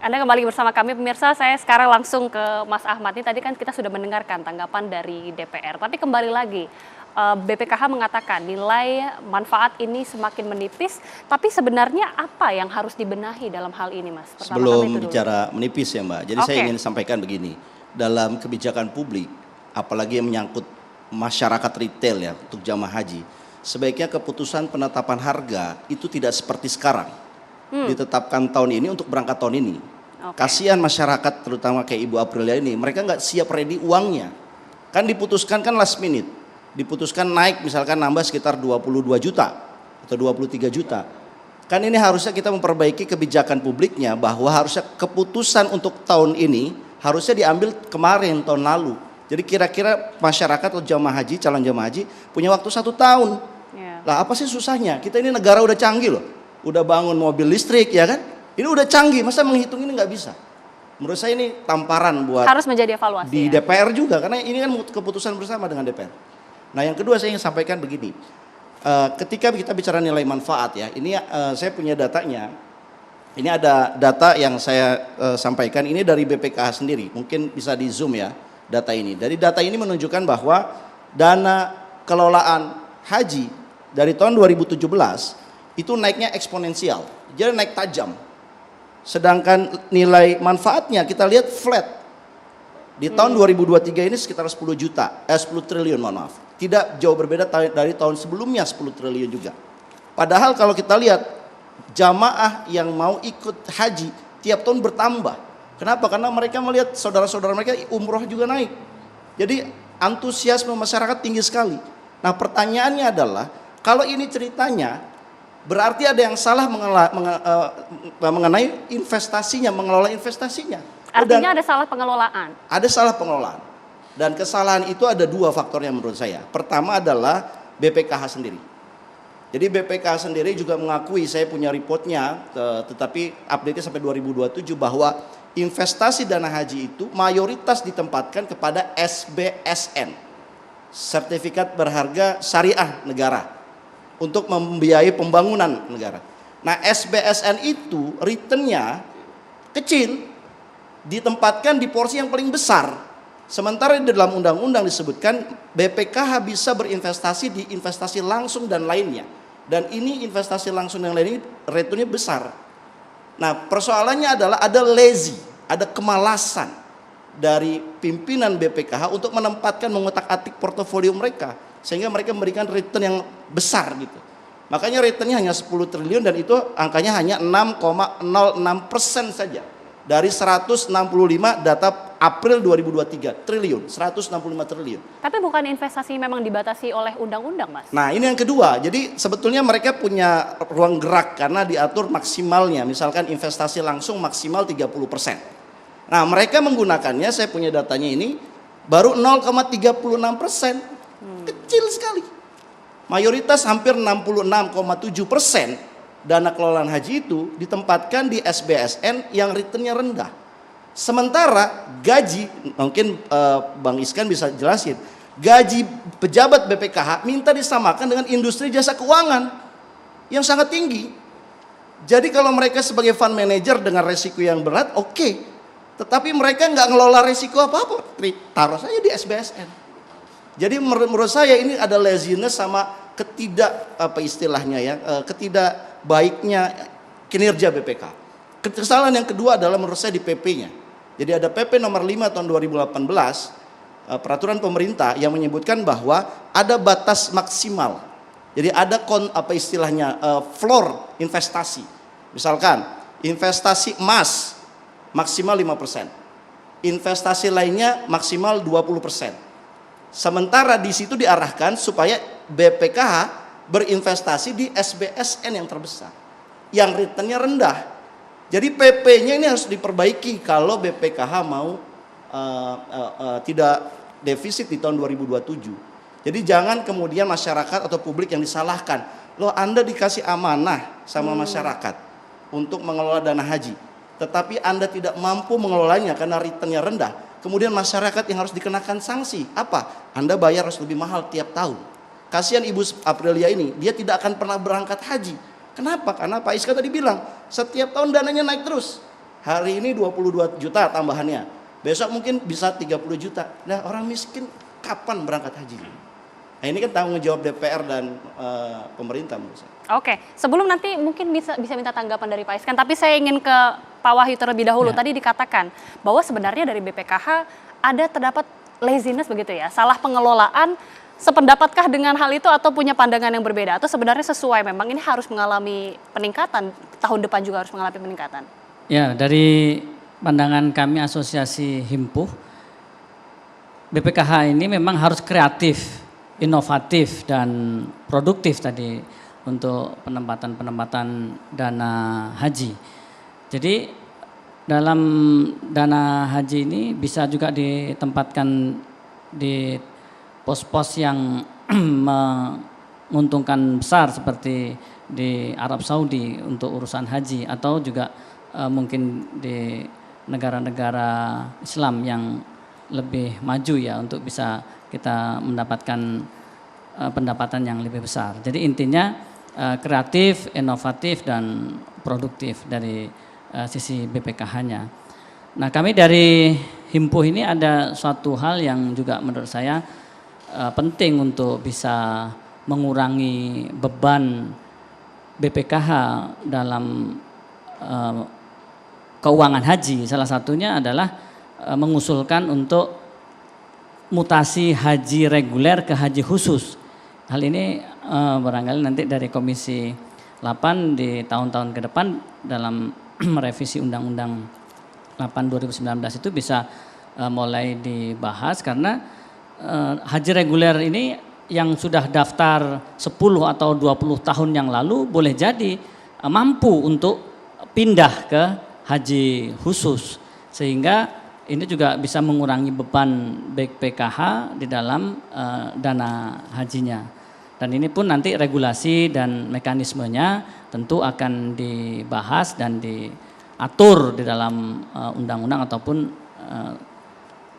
Anda kembali bersama kami pemirsa, saya sekarang langsung ke Mas Ahmad. Ini tadi kan kita sudah mendengarkan tanggapan dari DPR, tapi kembali lagi BPKH mengatakan nilai manfaat ini semakin menipis, tapi sebenarnya apa yang harus dibenahi dalam hal ini, Mas? Sebelum bicara menipis ya Mbak, jadi saya ingin sampaikan begini, dalam kebijakan publik, apalagi yang menyangkut masyarakat retail ya untuk jamaah haji, sebaiknya keputusan penetapan harga itu tidak seperti sekarang, ditetapkan tahun ini untuk berangkat tahun ini. Kasihan masyarakat terutama kayak Ibu Aprilia ini, mereka nggak siap ready uangnya. Kan diputuskan kan last minute, diputuskan naik misalkan nambah sekitar 22 juta atau 23 juta. Kan ini harusnya kita memperbaiki kebijakan publiknya bahwa harusnya keputusan untuk tahun ini harusnya diambil kemarin tahun lalu. Jadi kira-kira masyarakat atau jamaah haji, calon jamaah haji punya waktu 1 tahun. Lah apa sih susahnya? Kita ini negara udah canggih loh, udah bangun mobil listrik ya kan? Ini udah canggih, masa menghitung ini nggak bisa? Menurut saya ini tamparan buat harus menjadi evaluasi di DPR juga, karena ini kan keputusan bersama dengan DPR. Nah yang kedua saya ingin sampaikan begini, ketika kita bicara nilai manfaat ya, ini saya punya datanya. Ini ada data yang saya sampaikan, ini dari BPKH sendiri, mungkin bisa di zoom ya data ini. Dari data ini menunjukkan bahwa dana kelolaan haji dari tahun 2017 itu naiknya eksponensial, jadi naik tajam. Sedangkan nilai manfaatnya kita lihat flat. Di tahun 2023 ini sekitar 10 triliun mohon maaf. Tidak jauh berbeda dari tahun sebelumnya 10 triliun juga. Padahal kalau kita lihat jamaah yang mau ikut haji tiap tahun bertambah. Kenapa? Karena mereka melihat saudara-saudara mereka umroh juga naik. Jadi antusiasme masyarakat tinggi sekali. Nah pertanyaannya adalah kalau ini ceritanya berarti ada yang salah mengenai investasinya, mengelola investasinya. Artinya ada salah pengelolaan. Ada salah pengelolaan. Dan kesalahan itu ada 2 faktornya menurut saya. Pertama adalah BPKH sendiri. Jadi BPKH sendiri juga mengakui, saya punya reportnya, tetapi update-nya sampai 2027 bahwa investasi dana haji itu mayoritas ditempatkan kepada SBSN, Sertifikat Berharga Syariah Negara, untuk membiayai pembangunan negara. Nah SBSN itu returnnya kecil, ditempatkan di porsi yang paling besar. Sementara di dalam undang-undang disebutkan BPKH bisa berinvestasi di investasi langsung dan lainnya. Dan ini investasi langsung dan lainnya returnnya besar. Nah persoalannya adalah ada lazy, ada kemalasan dari pimpinan BPKH untuk menempatkan, mengotak-atik portofolio mereka, sehingga mereka memberikan return yang besar gitu. Makanya returnnya hanya 10 triliun dan itu angkanya hanya 6,06% saja. Dari 165 data April 2023 triliun, 165 triliun. Tapi bukan investasi memang dibatasi oleh undang-undang, Mas? Nah ini yang kedua, jadi sebetulnya mereka punya ruang gerak karena diatur maksimalnya, misalkan investasi langsung maksimal 30%. Nah mereka menggunakannya, saya punya datanya ini, baru 0,36%. Kecil sekali. Mayoritas hampir 66,7% dana kelolaan haji itu ditempatkan di SBSN yang returnnya rendah. Sementara gaji, mungkin Bang Iskan bisa jelasin, gaji pejabat BPKH minta disamakan dengan industri jasa keuangan yang sangat tinggi. Jadi kalau mereka sebagai fund manager dengan resiko yang berat, oke. Tetapi mereka nggak ngelola resiko apa-apa, taruh saja di SBSN. Jadi menurut saya ini ada laziness sama ketidak baiknya kinerja BPK. Kesalahan yang kedua adalah menurut saya di PP-nya. Jadi ada PP nomor 5 tahun 2018, peraturan pemerintah yang menyebutkan bahwa ada batas maksimal. Jadi ada floor investasi. Misalkan investasi emas maksimal 5%. Investasi lainnya maksimal 20%. Sementara di situ diarahkan supaya BPKH berinvestasi di SBSN yang terbesar, yang returnnya rendah. Jadi PP-nya ini harus diperbaiki kalau BPKH mau tidak defisit di tahun 2027. Jadi jangan kemudian masyarakat atau publik yang disalahkan. Loh Anda dikasih amanah sama masyarakat untuk mengelola dana haji, tetapi Anda tidak mampu mengelolanya karena returnnya rendah. Kemudian masyarakat yang harus dikenakan sanksi. Apa? Anda bayar harus lebih mahal tiap tahun. Kasihan Ibu Aprilia ini, dia tidak akan pernah berangkat haji. Kenapa? Karena Pak Iska tadi bilang, setiap tahun dananya naik terus. Hari ini 22 juta tambahannya. Besok mungkin bisa 30 juta. Nah, orang miskin kapan berangkat haji? Nah, ini kan tanggung jawab DPR dan pemerintah menurut saya. Oke, sebelum nanti mungkin bisa minta tanggapan dari Pak Iskan, tapi saya ingin ke Pak Wahyu terlebih dahulu. Ya. Tadi dikatakan bahwa sebenarnya dari BPKH ada terdapat laziness begitu ya, salah pengelolaan. Sependapatkah dengan hal itu atau punya pandangan yang berbeda? Atau sebenarnya sesuai memang ini harus mengalami peningkatan, tahun depan juga harus mengalami peningkatan? Ya, dari pandangan kami Asosiasi Himpuh, BPKH ini memang harus kreatif, inovatif dan produktif tadi untuk penempatan dana haji. Jadi dalam dana haji ini bisa juga ditempatkan di pos-pos yang menguntungkan besar seperti di Arab Saudi untuk urusan haji atau juga mungkin di negara-negara Islam yang lebih maju ya untuk bisa kita mendapatkan pendapatan yang lebih besar. Jadi intinya kreatif, inovatif dan produktif dari sisi BPKH-nya. Nah, kami dari Himpuh ini ada suatu hal yang juga menurut saya penting untuk bisa mengurangi beban BPKH dalam keuangan haji. Salah satunya adalah mengusulkan untuk mutasi haji reguler ke haji khusus. Hal ini barangkali nanti dari Komisi 8 di tahun-tahun ke depan dalam revisi Undang-Undang 8 2019 itu bisa mulai dibahas karena haji reguler ini yang sudah daftar 10 atau 20 tahun yang lalu boleh jadi mampu untuk pindah ke haji khusus, sehingga ini juga bisa mengurangi beban BPKH di dalam dana hajinya. Dan ini pun nanti regulasi dan mekanismenya tentu akan dibahas dan diatur di dalam undang-undang ataupun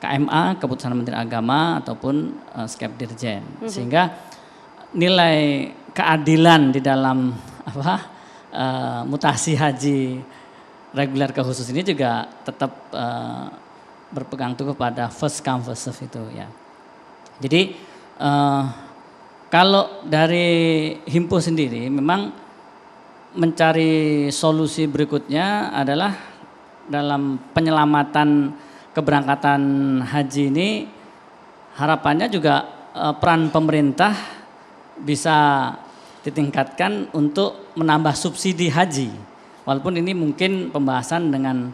KMA, Keputusan Menteri Agama ataupun Skep Dirjen, sehingga nilai keadilan di dalam mutasi haji reguler ke khusus ini juga tetap berpegang teguh pada first come first serve itu ya. Jadi kalau dari Himpuh sendiri memang mencari solusi berikutnya adalah dalam penyelamatan keberangkatan haji ini harapannya juga peran pemerintah bisa ditingkatkan untuk menambah subsidi haji. Walaupun ini mungkin pembahasan dengan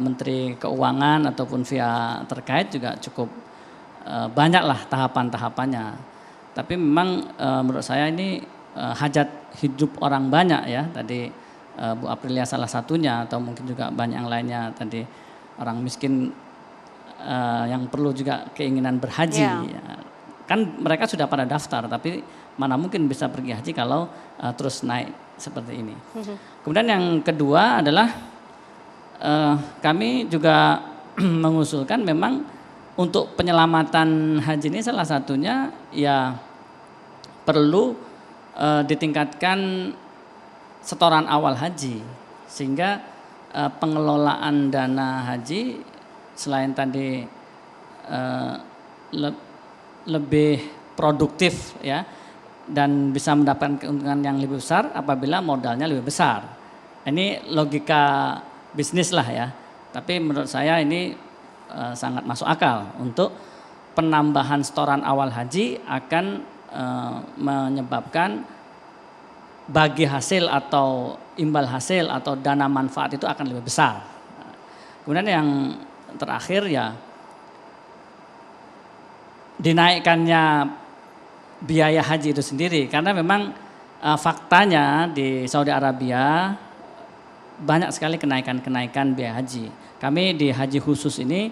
Menteri Keuangan ataupun via terkait juga cukup banyaklah tahapan-tahapannya. Tapi memang menurut saya ini hajat hidup orang banyak ya. Tadi Bu Aprilia salah satunya atau mungkin juga banyak yang lainnya tadi. Orang miskin yang perlu juga keinginan berhaji. Ya. Kan mereka sudah pada daftar, tapi mana mungkin bisa pergi haji kalau terus naik seperti ini. Kemudian yang kedua adalah kami juga mengusulkan memang untuk penyelamatan haji ini salah satunya ya perlu ditingkatkan setoran awal haji, sehingga pengelolaan dana haji selain tadi lebih produktif ya dan bisa mendapatkan keuntungan yang lebih besar apabila modalnya lebih besar. Ini logika bisnis lah ya. Tapi menurut saya ini sangat masuk akal untuk penambahan setoran awal haji akan menyebabkan bagi hasil atau imbal hasil atau dana manfaat itu akan lebih besar. Kemudian yang terakhir ya dinaikkannya biaya haji itu sendiri, karena memang faktanya di Saudi Arabia banyak sekali kenaikan biaya haji. Kami di haji khusus ini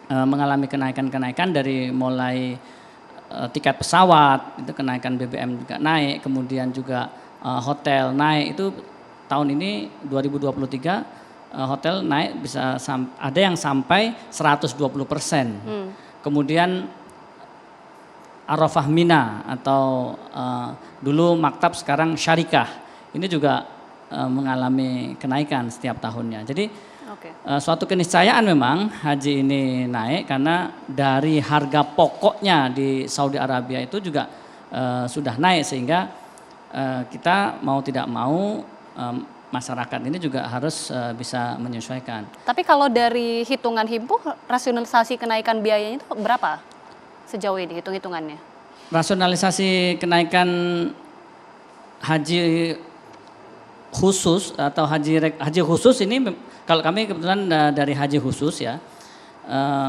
mengalami kenaikan dari mulai tiket pesawat, itu kenaikan BBM juga naik, kemudian juga hotel naik. Itu tahun ini 2023 hotel naik bisa ada yang sampai 120%. Kemudian Arafah Mina atau dulu maktab sekarang syarikah, ini juga mengalami kenaikan setiap tahunnya. Jadi Oke. suatu keniscayaan memang haji ini naik karena dari harga pokoknya di Saudi Arabia itu juga sudah naik, sehingga kita mau tidak mau masyarakat ini juga harus bisa menyesuaikan. Tapi kalau dari hitungan Himpuh, rasionalisasi kenaikan biayanya itu berapa sejauh ini hitung-hitungannya? Rasionalisasi kenaikan haji khusus atau haji khusus ini, kalau kami kebetulan dari haji khusus ya,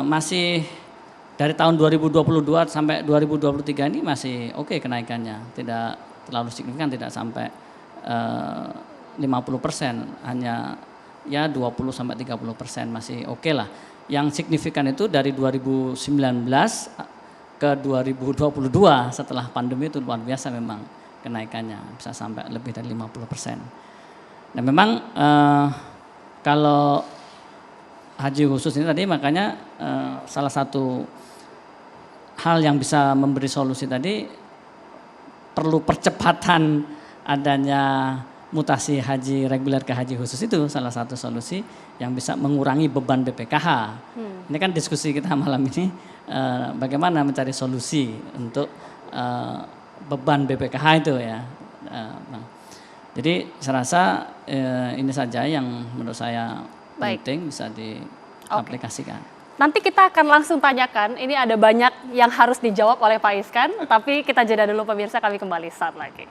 masih dari tahun 2022 sampai 2023 ini masih oke kenaikannya, tidak terlalu signifikan, tidak sampai 50%, hanya ya 20 sampai 30% masih oke lah. Yang signifikan itu dari 2019 ke 2022 setelah pandemi itu luar biasa memang kenaikannya, bisa sampai lebih dari 50%. Nah memang kalau haji khusus ini tadi, makanya salah satu hal yang bisa memberi solusi tadi perlu percepatan adanya mutasi haji reguler ke haji khusus, itu salah satu solusi yang bisa mengurangi beban BPKH. Ini kan diskusi kita malam ini bagaimana mencari solusi untuk beban BPKH itu ya, Bang. Jadi saya rasa ini saja yang menurut saya penting bisa diaplikasikan. Nanti kita akan langsung tanyakan, ini ada banyak yang harus dijawab oleh Pak Iskan, tapi kita jeda dulu pemirsa, kami kembali saat lagi.